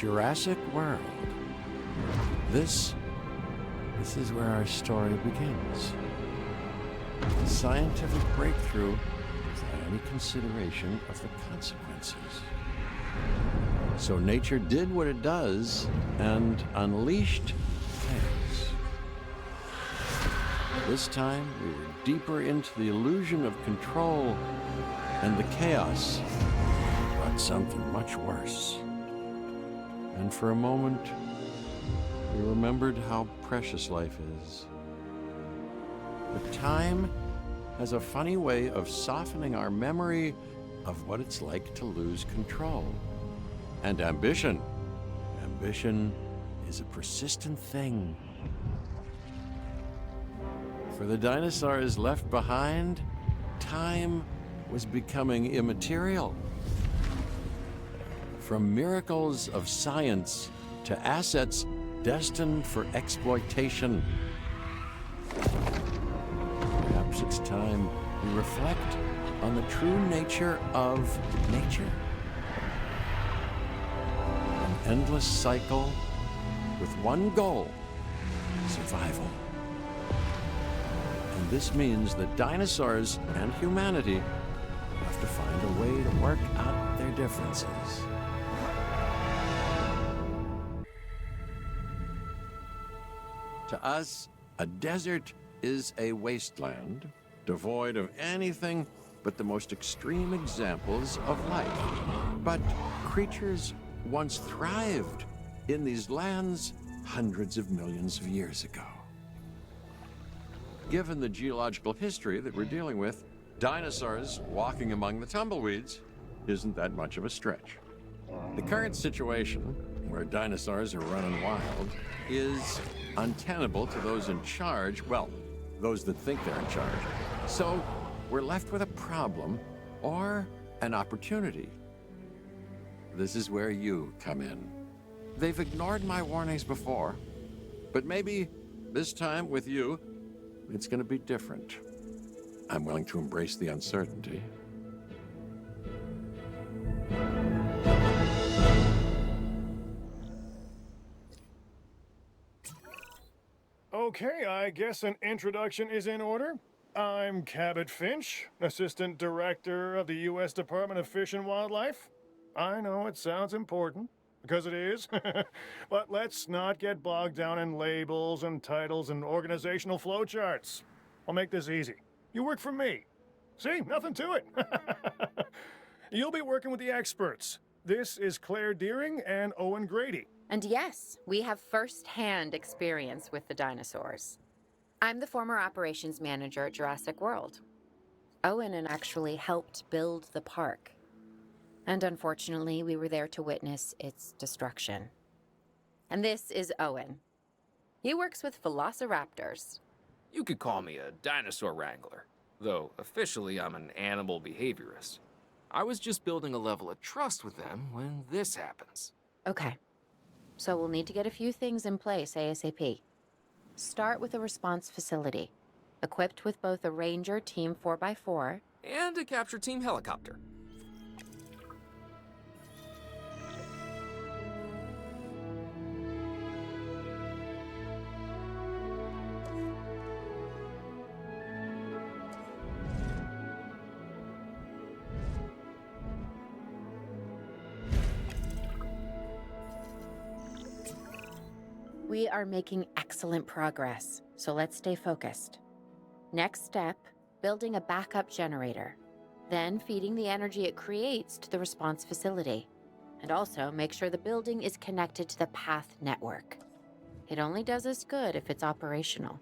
Jurassic World. This is where our story begins. A scientific breakthrough without any consideration of the consequences. So nature did what it does and unleashed chaos. This time, we were deeper into the illusion of control, and the chaos brought something much worse. And for a moment, we remembered how precious life is. But time has a funny way of softening our memory of what it's like to lose control. And ambition. Ambition is a persistent thing. For the dinosaurs left behind, time was becoming immaterial. From miracles of science to assets destined for exploitation. Perhaps it's time we reflect on the true nature of nature. An endless cycle with one goal: survival. And this means that dinosaurs and humanity have to find a way to work out their differences. To us, a desert is a wasteland, devoid of anything but the most extreme examples of life. But creatures once thrived in these lands hundreds of millions of years ago. Given the geological history that we're dealing with, dinosaurs walking among the tumbleweeds isn't that much of a stretch. The current situation, where dinosaurs are running wild, is untenable to those in charge, well, those that think they're in charge. So we're left with a problem or an opportunity. This is where you come in. They've ignored my warnings before, but maybe this time with you, it's going to be different. I'm willing to embrace the uncertainty. Okay, I guess an introduction is in order. I'm Cabot Finch, Assistant Director of the U.S. Department of Fish and Wildlife. I know it sounds important, because it is, but let's not get bogged down in labels and titles and organizational flowcharts. I'll make this easy. You work for me. See, nothing to it. You'll be working with the experts. This is Claire Deering and Owen Grady. And yes, we have first-hand experience with the dinosaurs. I'm the former operations manager at Jurassic World. Owen and actually helped build the park. And unfortunately, we were there to witness its destruction. And this is Owen. He works with velociraptors. You could call me a dinosaur wrangler, though officially I'm an animal behaviorist. I was just building a level of trust with them when this happens. Okay. So we'll need to get a few things in place ASAP. Start with a response facility, equipped with both a Ranger Team 4x4 and a capture team helicopter. We are making excellent progress, so let's stay focused. Next step, building a backup generator. Then feeding the energy it creates to the response facility. And also make sure the building is connected to the path network. It only does us good if it's operational.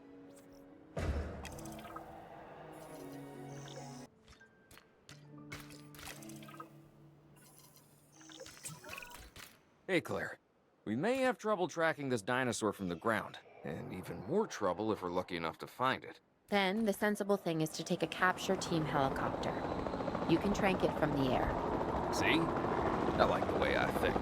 Hey, Claire. We may have trouble tracking this dinosaur from the ground, and even more trouble if we're lucky enough to find it. Then the sensible thing is to take a capture team helicopter. You can trank it from the air. See? I like the way I think.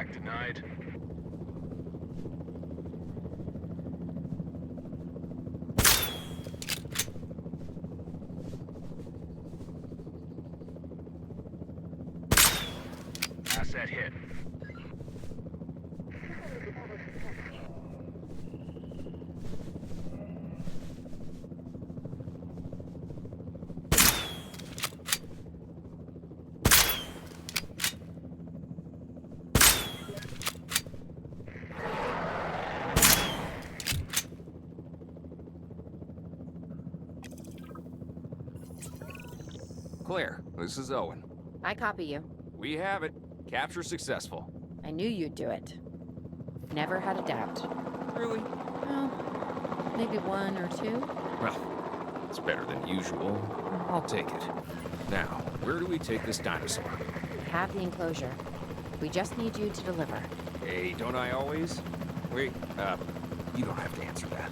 Contact denied. Asset hit. Claire, this is Owen. I copy you. We have it. Capture successful. I knew you'd do it. Never had a doubt. Really? Well, maybe one or two. Well, it's better than usual. I'll take it. Now, where do we take this dinosaur? I have the enclosure. We just need you to deliver. Hey, don't I always? Wait, you don't have to answer that.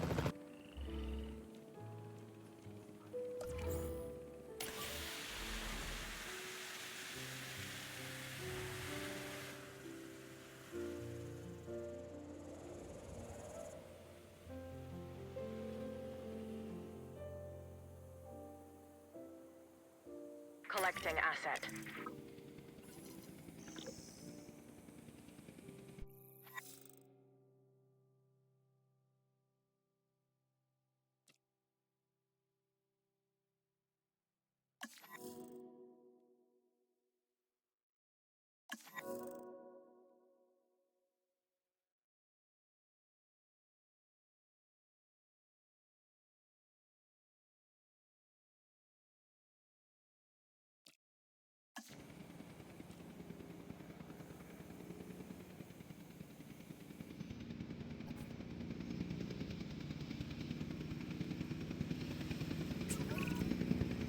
Collecting asset.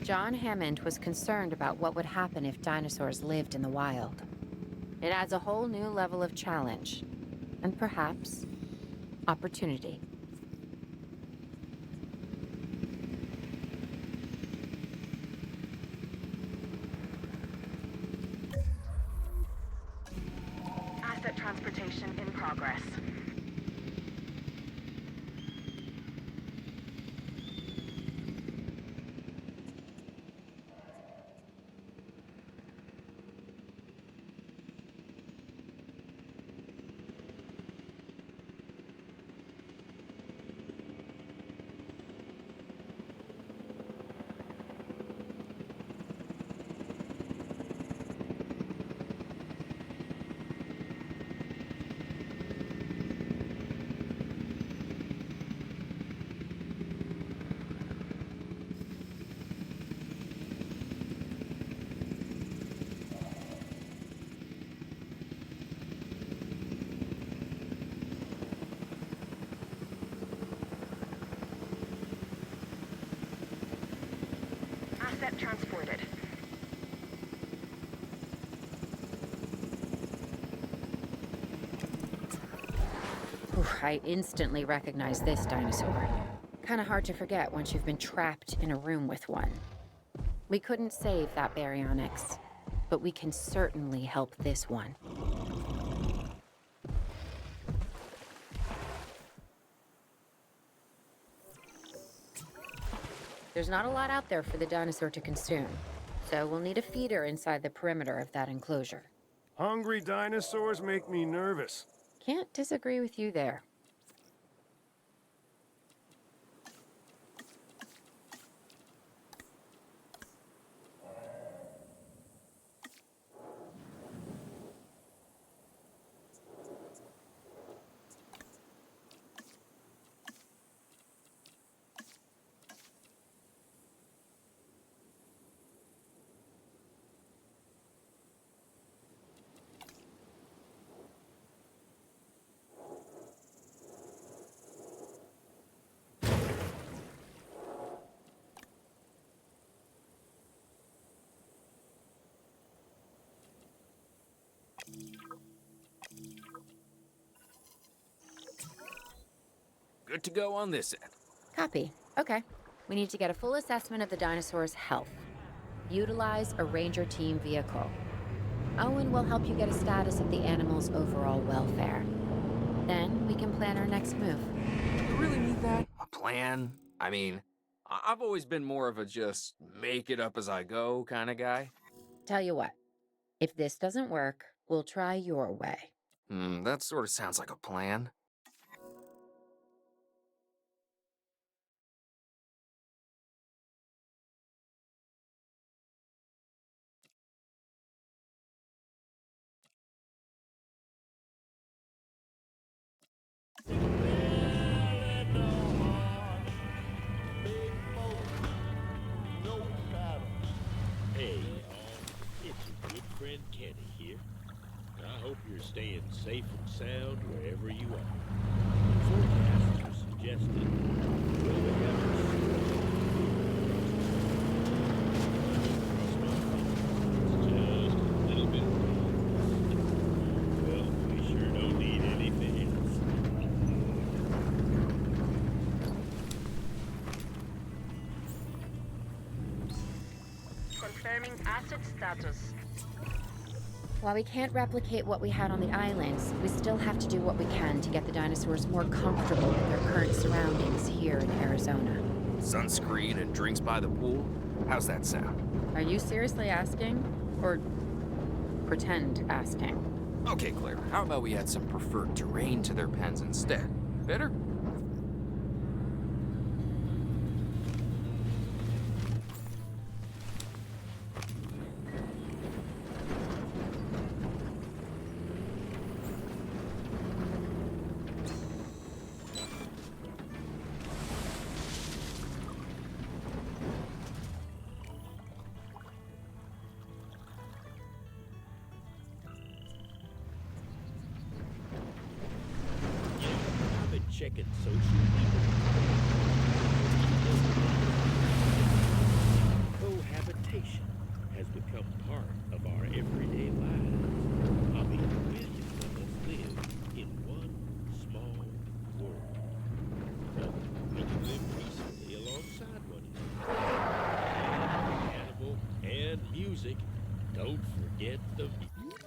John Hammond was concerned about what would happen if dinosaurs lived in the wild. It adds a whole new level of challenge, and perhaps opportunity. Asset transportation in progress. Asset transported. Ooh, I instantly recognize this dinosaur. Kinda hard to forget once you've been trapped in a room with one. We couldn't save that baryonyx, but we can certainly help this one. There's not a lot out there for the dinosaur to consume, so we'll need a feeder inside the perimeter of that enclosure. Hungry dinosaurs make me nervous. Can't disagree with you there. Good to go on this end. Copy. Okay. We need to get a full assessment of the dinosaur's health. Utilize a ranger team vehicle. Owen will help you get a status of the animal's overall welfare. Then we can plan our next move. You really need that? A plan? I mean, I've always been more of a just make it up as I go kind of guy. Tell you what, if this doesn't work, we'll try your way. That sort of sounds like a plan. Hey, y'all. It's your good friend Kenny here. I hope you're staying safe and sound wherever you are. Forecasters are suggesting we'll have a it's just a little bit of rain. Well, we sure don't need anything else. Confirming asset status. While we can't replicate what we had on the islands, we still have to do what we can to get the dinosaurs more comfortable with their current surroundings here in Arizona. Sunscreen and drinks by the pool? How's that sound? Are you seriously asking? Or pretend asking? Okay, Claire, how about we add some preferred terrain to their pens instead? Better? I've been checking social media. Cohabitation has become part of our everyday lives. I mean, millions of us live in one small world. But we can live peacefully alongside one another. Animal and music. Don't forget the music.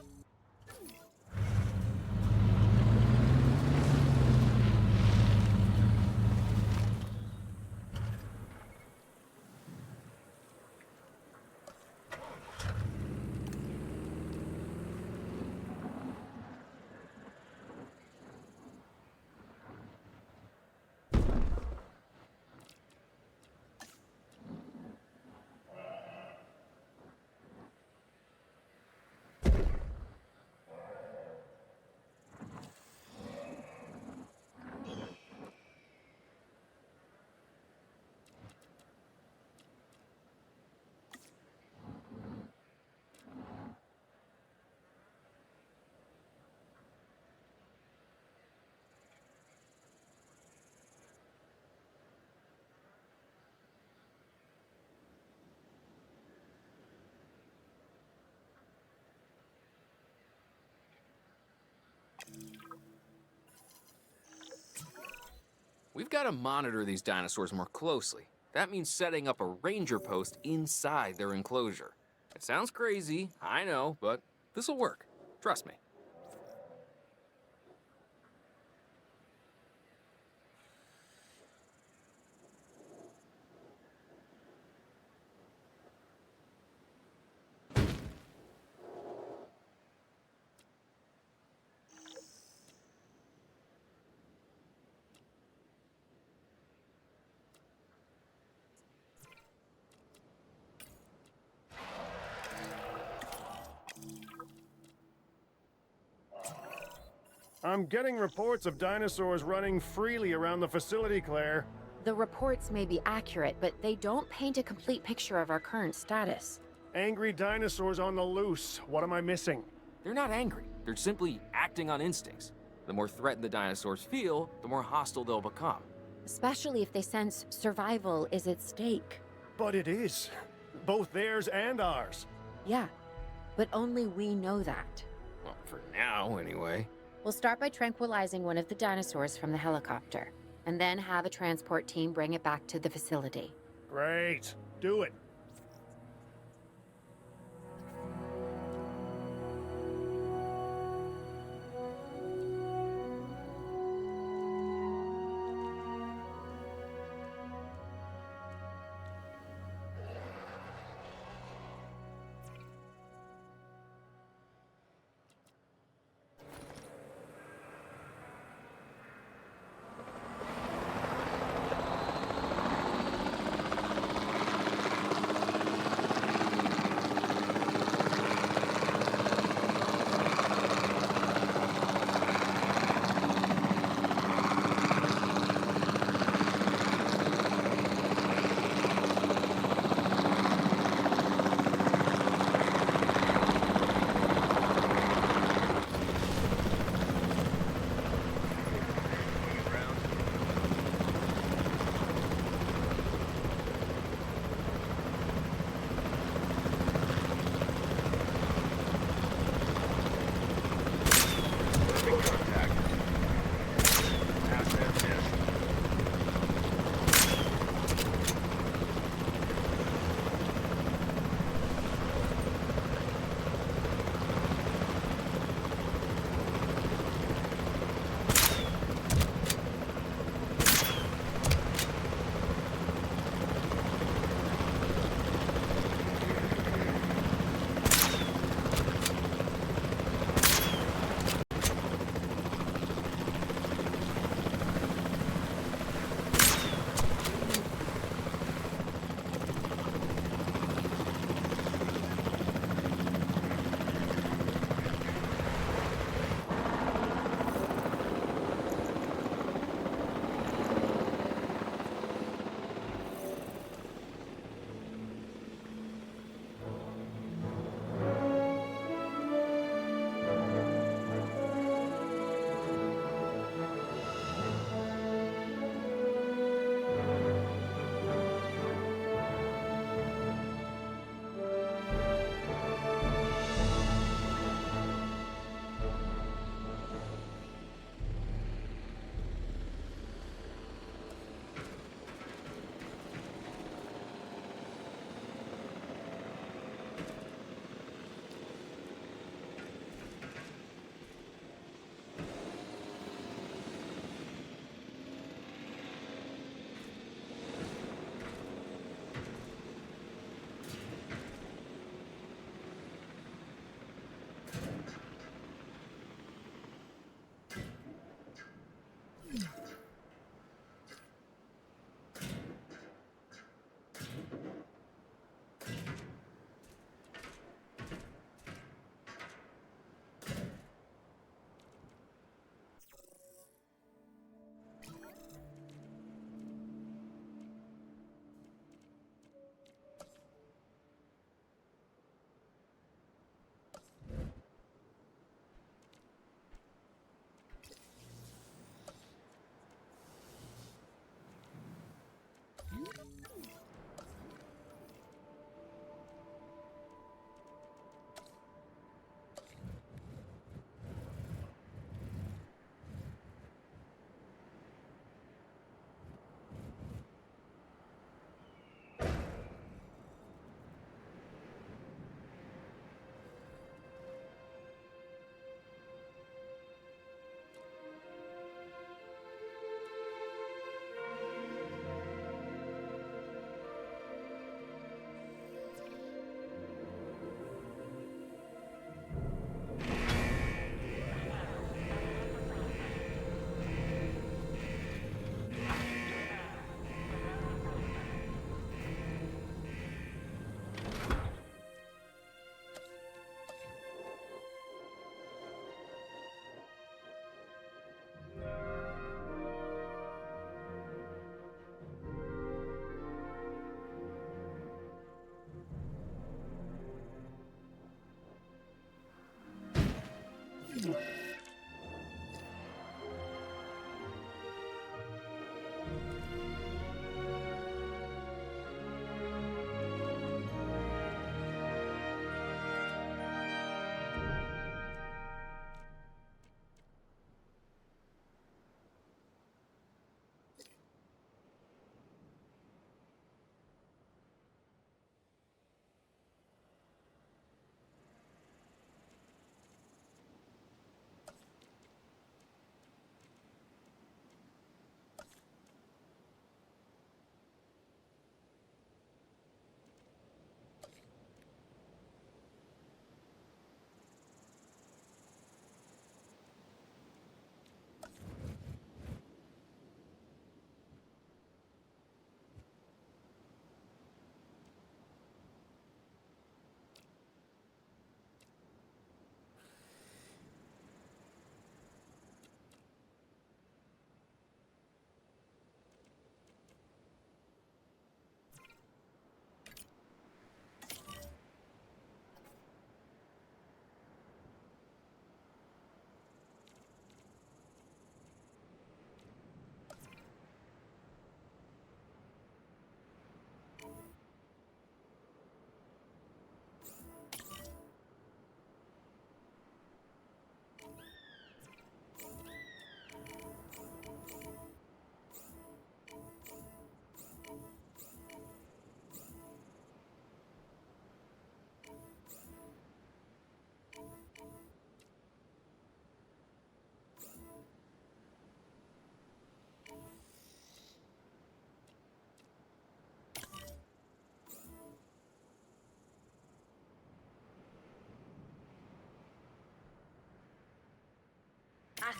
We've got to monitor these dinosaurs more closely. That means setting up a ranger post inside their enclosure. It sounds crazy, I know, but this'll work. Trust me. I'm getting reports of dinosaurs running freely around the facility, Claire. The reports may be accurate, but they don't paint a complete picture of our current status. Angry dinosaurs on the loose. What am I missing? They're not angry. They're simply acting on instincts. The more threatened the dinosaurs feel, the more hostile they'll become. Especially if they sense survival is at stake. But it is. Both theirs and ours. Yeah, but only we know that. Well, for now, anyway. We'll start by tranquilizing one of the dinosaurs from the helicopter, and then have a transport team bring it back to the facility. Great. Do it.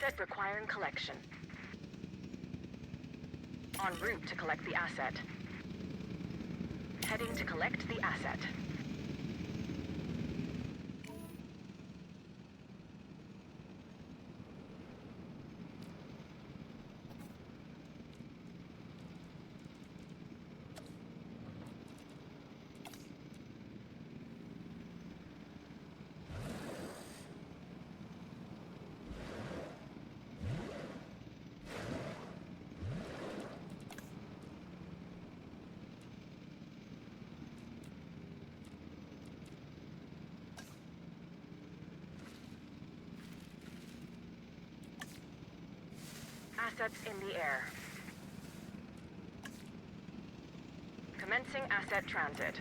Asset requiring collection. En route to collect the asset. Heading to collect the asset. Assets in the air. Commencing asset transit.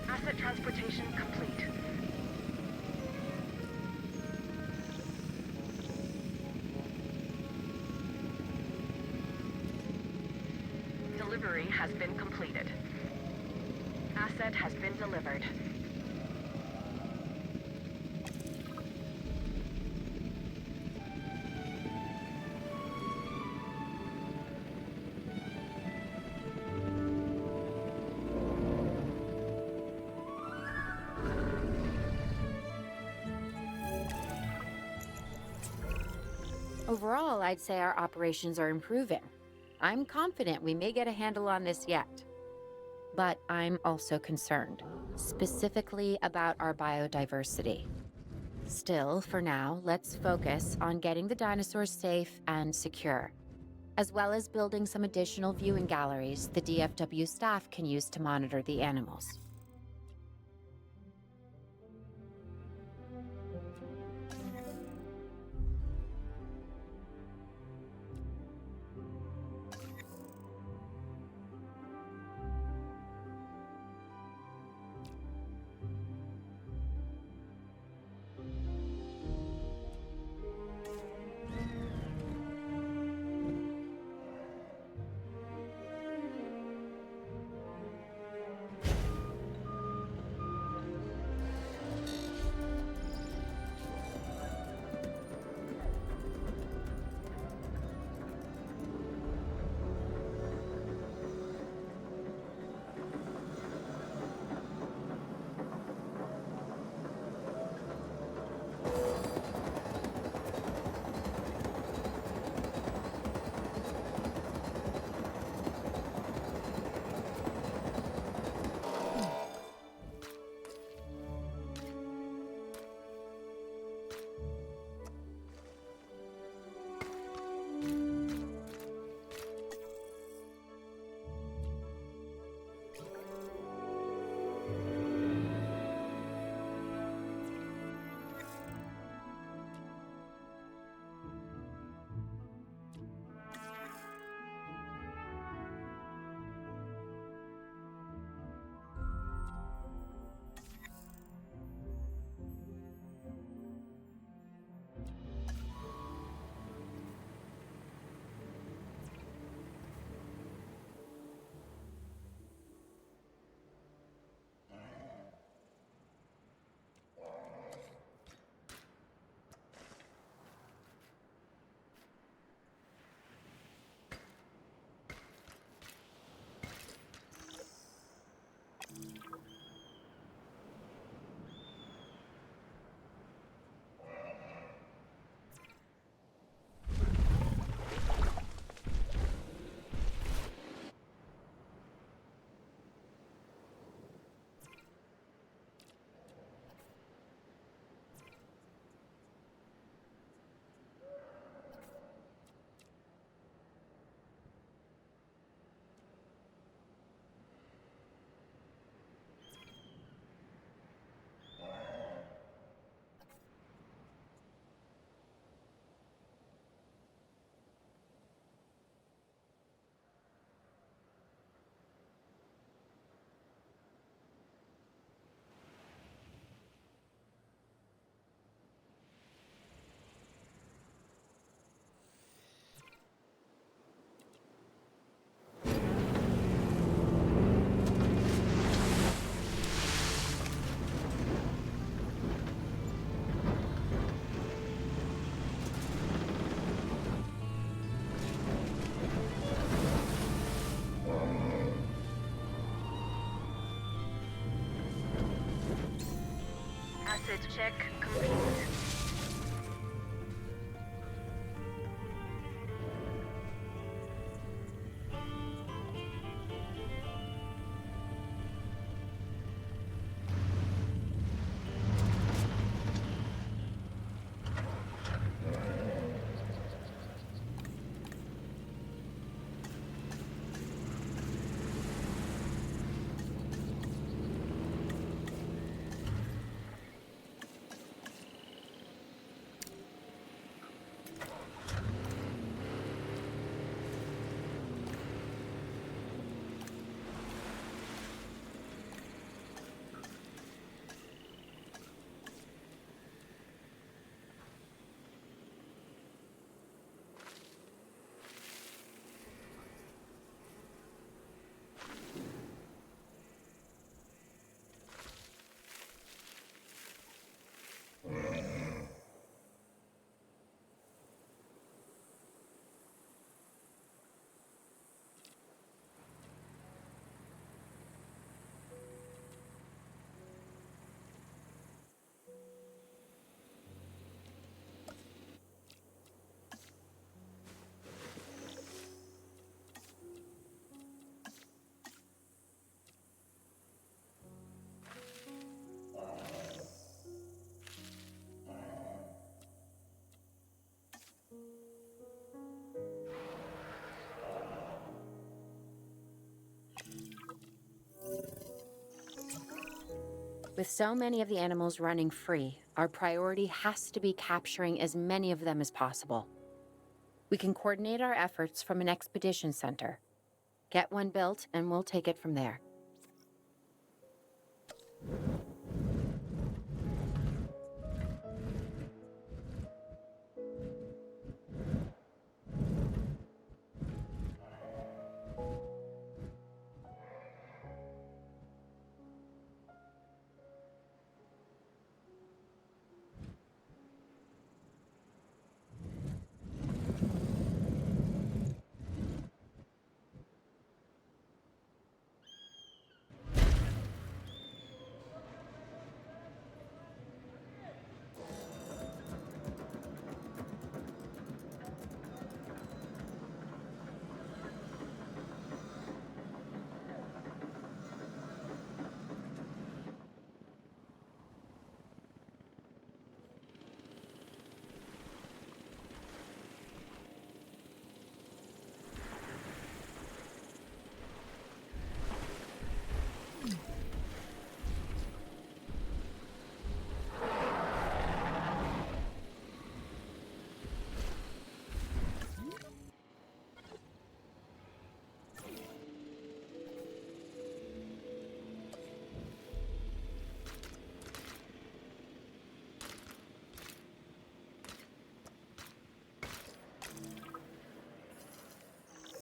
Asset transportation complete. Delivery has been completed. Asset has been delivered. Overall, I'd say our operations are improving. I'm confident we may get a handle on this yet. But I'm also concerned, specifically about our biodiversity. Still, for now, let's focus on getting the dinosaurs safe and secure, as well as building some additional viewing galleries the DFW staff can use to monitor the animals. Asset check complete. With so many of the animals running free, our priority has to be capturing as many of them as possible. We can coordinate our efforts from an expedition center. Get one built, and we'll take it from there.